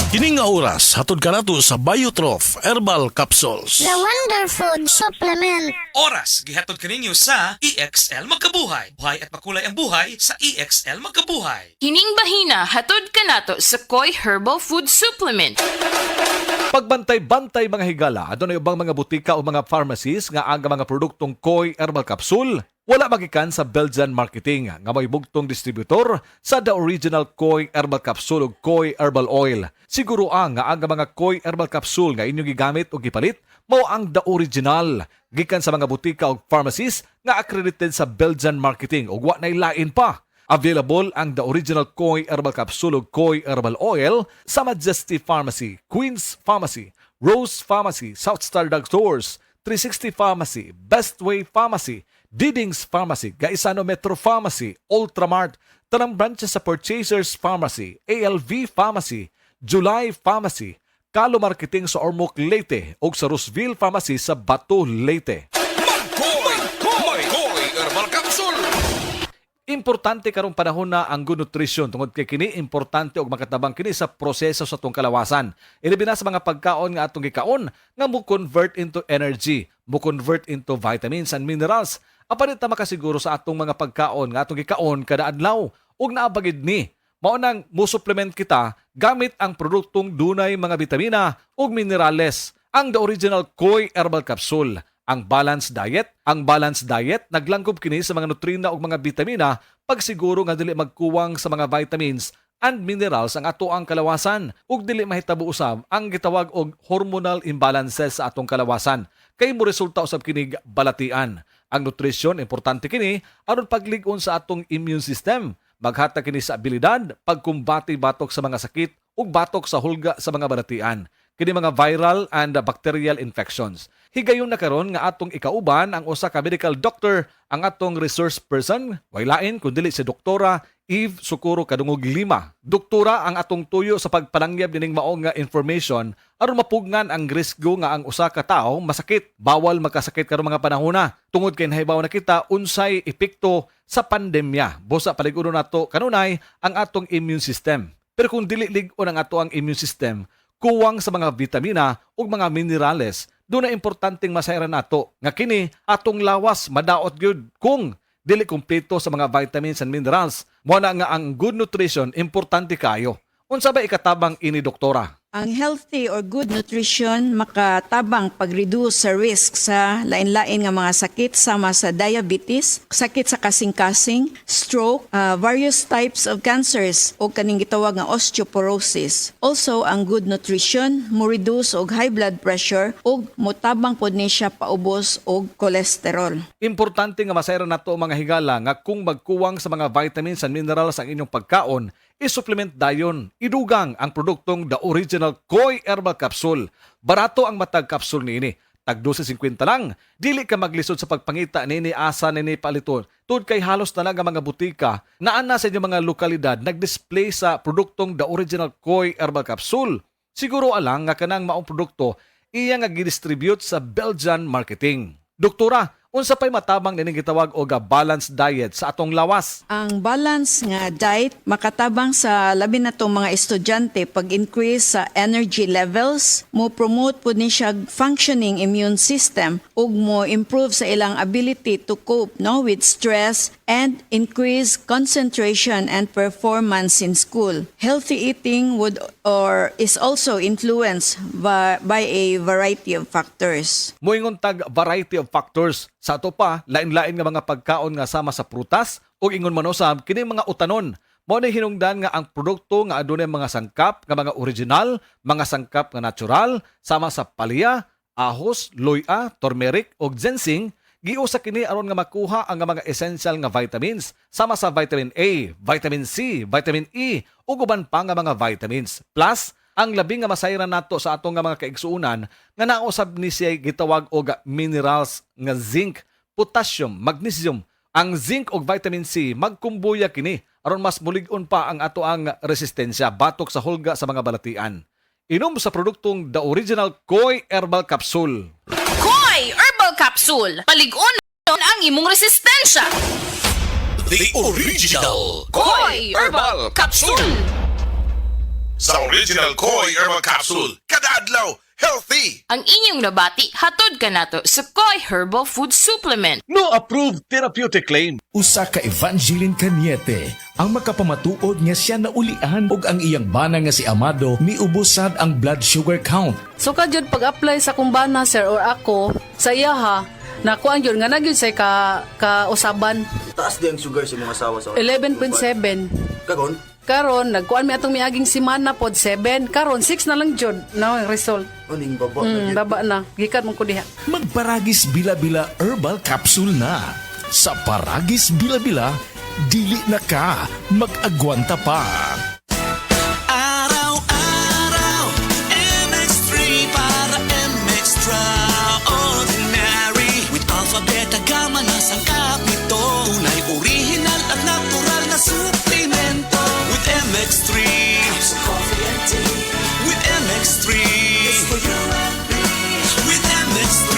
Kining nga oras, hatod ka nato sa Biotrof Herbal Capsules. The Wonder Food Supplement. Oras, gihatod kaninyo sa EXL Magkabuhay. Buhay at makulay ang buhay sa EXL Magkabuhay. Hining bahina, hatod ka nato sa Koi Herbal Food Supplement. Pagbantay-bantay mga higala, adunay ubang mga butika o mga pharmacies nga aga mga produktong Koi Herbal Capsule. Wala magikan sa Belgian Marketing nga may bugtong distributor sa the original Koi Herbal Capsule o Koi Herbal Oil. Siguro nga aga mga Koi Herbal Capsule nga inyong gigamit o gipalit mao ang the original gikan sa mga butika o pharmacies nga accredited sa Belgian Marketing o wa nay lain pa. Available ang the original Koi Herbal Capsule o Koi Herbal Oil sa Majesty Pharmacy, Queen's Pharmacy, Rose Pharmacy, South Star Drug Stores, 360 Pharmacy, Bestway Pharmacy, Didings Pharmacy, Gaisano Metro Pharmacy, Ultramart, tanang branches sa Purchasers Pharmacy, ALV Pharmacy, July Pharmacy, Kalo Marketing sa Ormoc Leyte ug sa Roseville Pharmacy sa Bato Leyte. Koi Herbal Capsule. Importante karong panahon na ang good nutrition tungod kay kini importante og makatabang kini sa proseso sa atong kalawasan. Ilabi na sa mga pagkaon nga atong gikaon nga mo convert into energy, mo convert into vitamins and minerals. Apan ta makasiguro sa atong mga pagkaon nga atong gikaon kada adlaw ug naabagid ni mao nang mo supplement kita gamit ang produktong dunay mga bitamina ug minerales. Ang the original Koi Herbal Capsule. Ang balanced diet naglangkob kini sa mga nutrina ug mga bitamina pagsiguro nga dili magkuwang sa mga vitamins and minerals ang ato ang kalawasan ug dili mahitabo usab ang gitawag og hormonal imbalances sa atong kalawasan kay mo resulta usab kini balatian. Ang nutrition importante kini aron paglig-on sa atong immune system. Maghatag kini sa abilidad pagkumbati batok sa mga sakit ug batok sa hulga sa mga balatian. Kini mga viral and bacterial infections. Higayon na karon nga atong ikauban ang usa ka medical doctor, ang atong resource person, way lain kun dili si Doktora Eve Socorro Kadungog Lima. Doktora ang atong tuyo sa pagpalangyab dining maong nga information aron mapugnan ang risgo nga ang usa ka tawo masakit. Bawal magkasakit karong mga panahona tungod kay nahibaw na kita unsay epekto sa pandemya. Busa paliguron nato kanunay ang atong immune system. Pero kung dili lig-on ang ato ang immune system, kuwang sa mga vitamina ug mga minerales, doon na importanteng masayran nato nga kini atong lawas madaot gyud kung dili kumpleto sa mga vitamins and minerals. Mo na nga ang good nutrition importante kayo. Unsa ba ikatabang ini doktora? Ang healthy or good nutrition makatabang pag-reduce sa risk sa lain-lain nga mga sakit sama sa diabetes, sakit sa kasing-kasing, stroke, various types of cancers o kaning gitawag nga osteoporosis. Also, ang good nutrition mo reduce og high blood pressure ug motabang pod ni siya paubos og cholesterol. Importante nga masayran nato mga higala nga kung magkuwang sa mga vitamins and minerals ang inyong pagkaon, i-supplement dayon. Idugang ang produktong the original Koi Herbal Capsule. Barato ang matag capsule niini. Tag 12.50 lang. Dili ka maglisod sa pagpangita nini asa nini paliton. Tud kay halos na lang ang mga butika na ana sa inyong mga lokalidad nag-display sa produktong the original Koi Herbal Capsule. Siguro alang nga kanang maong produkto iya nga gidistribute sa Belgian Marketing. Doktora, unsa pay matabang nining gitawag og balanced diet sa atong lawas? Ang balance nga diet makatabang sa labi na tong mga estudyante pag-increase sa energy levels, mo promote po ni siya functioning immune system ug mo improve sa ilang ability to cope with stress and increase concentration and performance in school. Healthy eating is also influenced by a variety of factors. Moingon tag variety of factors. Sa ato pa, lain-lain nga mga pagkaon nga sama sa prutas o ingon man usab kini mga utanon. Mao ni hinungdan nga ang produkto nga adunay mga sangkap nga mga original, mga sangkap nga natural sama sa palya, ahos, loya, turmeric ug ginseng. Giusa kini aron nga makuha ang mga essential nga vitamins sama sa vitamin A, vitamin C, vitamin E ug uban pa nga mga vitamins. Plus, ang labing nga masayran nato sa atong nga mga kaigsuonan nga nausab ni siya gitawag og minerals nga zinc, potassium, magnesium. Ang zinc ug vitamin C magkumbuya kini aron mas mulig-on pa ang ato ang resistensya batok sa hulga sa mga balatian. Inom sa produktong the original Koi Herbal Capsule. Koi Herbal Capsule. Palig-on ang imong resistensya. The original Koi Herbal Capsule. sa original Koi Herbal Capsule. Kada adlaw, healthy! Ang inyong nabati, hatod ka nato sa Koi Herbal Food Supplement. No approved therapeutic claim. Usa ka Evangeline Cañete ang makapamatuod nga siya naulian og ang iyang bana nga si Amado miubusad ang blood sugar count. So kadyod pag-apply sa kumbana sir or ako sa iya ha, nakuan yun nga nagyod sa kausaban Taas din ang sugar sa mga asawa sa 11.7. Kagon? Karon nagkuan mi atong miaging semana pod 7. Karon 6 na lang jud no ang result. Aning baba na yun. Baba na. Gikan mo ko diha. Magparagis bila-bila herbal capsule na. Sa Paragis Bila-bila, dili na ka mag-agwanta pa. Araw-araw, MX3 para MX-Traordinary. With Alpha Beta Gamma na sangkap nito. Tunay original at natural na suplemento. With MX3, with MX3, with MX3,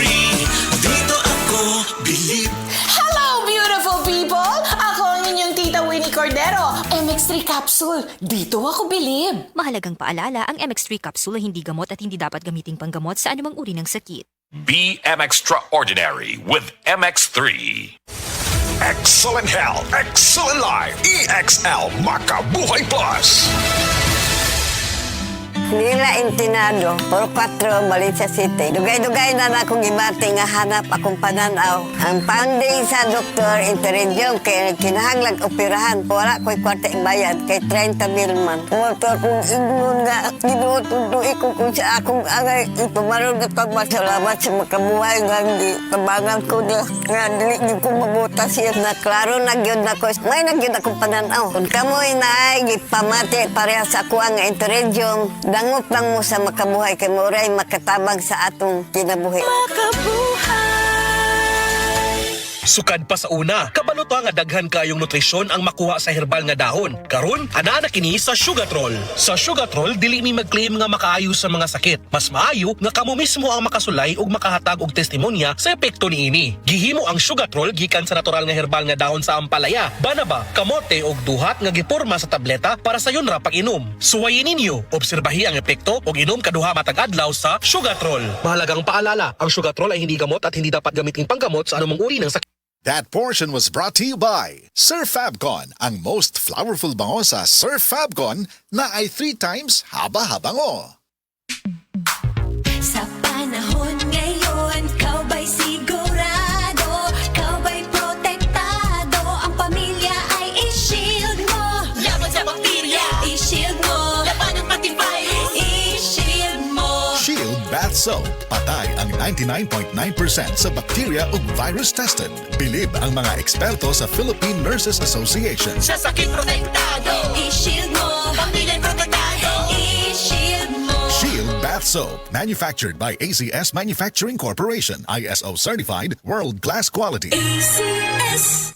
dito ako believe. Hello, beautiful people! Ako ang inyong tita Winnie Cordero. MX3 Capsule. Dito ako bilib. Mahalagang paalala, ang MX3 capsule ay hindi gamot at hindi dapat gamiting panggamot sa anumang uri ng sakit. Be Extraordinary with MX3. Excellent health, excellent life. EXL Makabuhay Plus. Nila Intinado, Puro 4, Valencia City. Dugay-dugay na akong ibati nga hanap akong pananaw. Ang founding sa Dr. Interregion kay kinahanglang operahan. Wala ko'y kwarte bayad kay 30 mil man. Motor kong ignon nga ginututuloy ko kung sa akong angay ipamarong na pagmasalamat sa makabuhay nga tabangan ko niya. Nga dili niyo ko mabutas siya na klaro nagyod na ko. May nagyod akong pananaw. Kung kamoy na ay gipamati pareha sa ako ang Interregion, dangot lang mo sa makabuhay kay Moray makatabang sa atong kinabuhi. Sukad pa sa una, kabalo to nga daghan kayong nutrisyon ang makuha sa herbal nga dahon. Karon, ana na kini sa Sugatrol. Sa Sugatrol, dili mi mag-claim nga makaayo sa mga sakit. Mas maayo nga kamo mismo ang makasulay ug makahatag og testimonya sa epekto niini. Gihimo ang Sugatrol gikan sa natural nga herbal nga dahon sa ampalaya, banaba, kamote ug duhat nga giporma sa tableta para sa yon ra pag-inom. Suwayin ninyo, obserbahi ang epekto ug inom kaduha matag adlaw sa Sugatrol. Mahalagang paalala, ang Sugatrol ay hindi gamot at hindi dapat gamitin panggamot sa anumang uri ng sakit. That portion was brought to you by Sir Fabcon, ang most flowerful bango sa Sir Fabcon na ay 3 times haba-habango. Sa panahon ngayon, kau ba'y sigurado? Kau ba'y protektado? Ang pamilya ay i-shield mo. Laban sa bakterya, i-shield mo. Laban ng pati virus, i-shield mo. Shield Bath Soap. Patay ang 99.9% sa bacteria ug virus tested. Bilib ang mga eksperto sa Philippine Nurses Association. Sa sakit protektado, i-shield mo. Pamilya'y protektado, i-shield mo. Shield Bath Soap. Manufactured by ACS Manufacturing Corporation. ISO certified, world-class quality. ACS.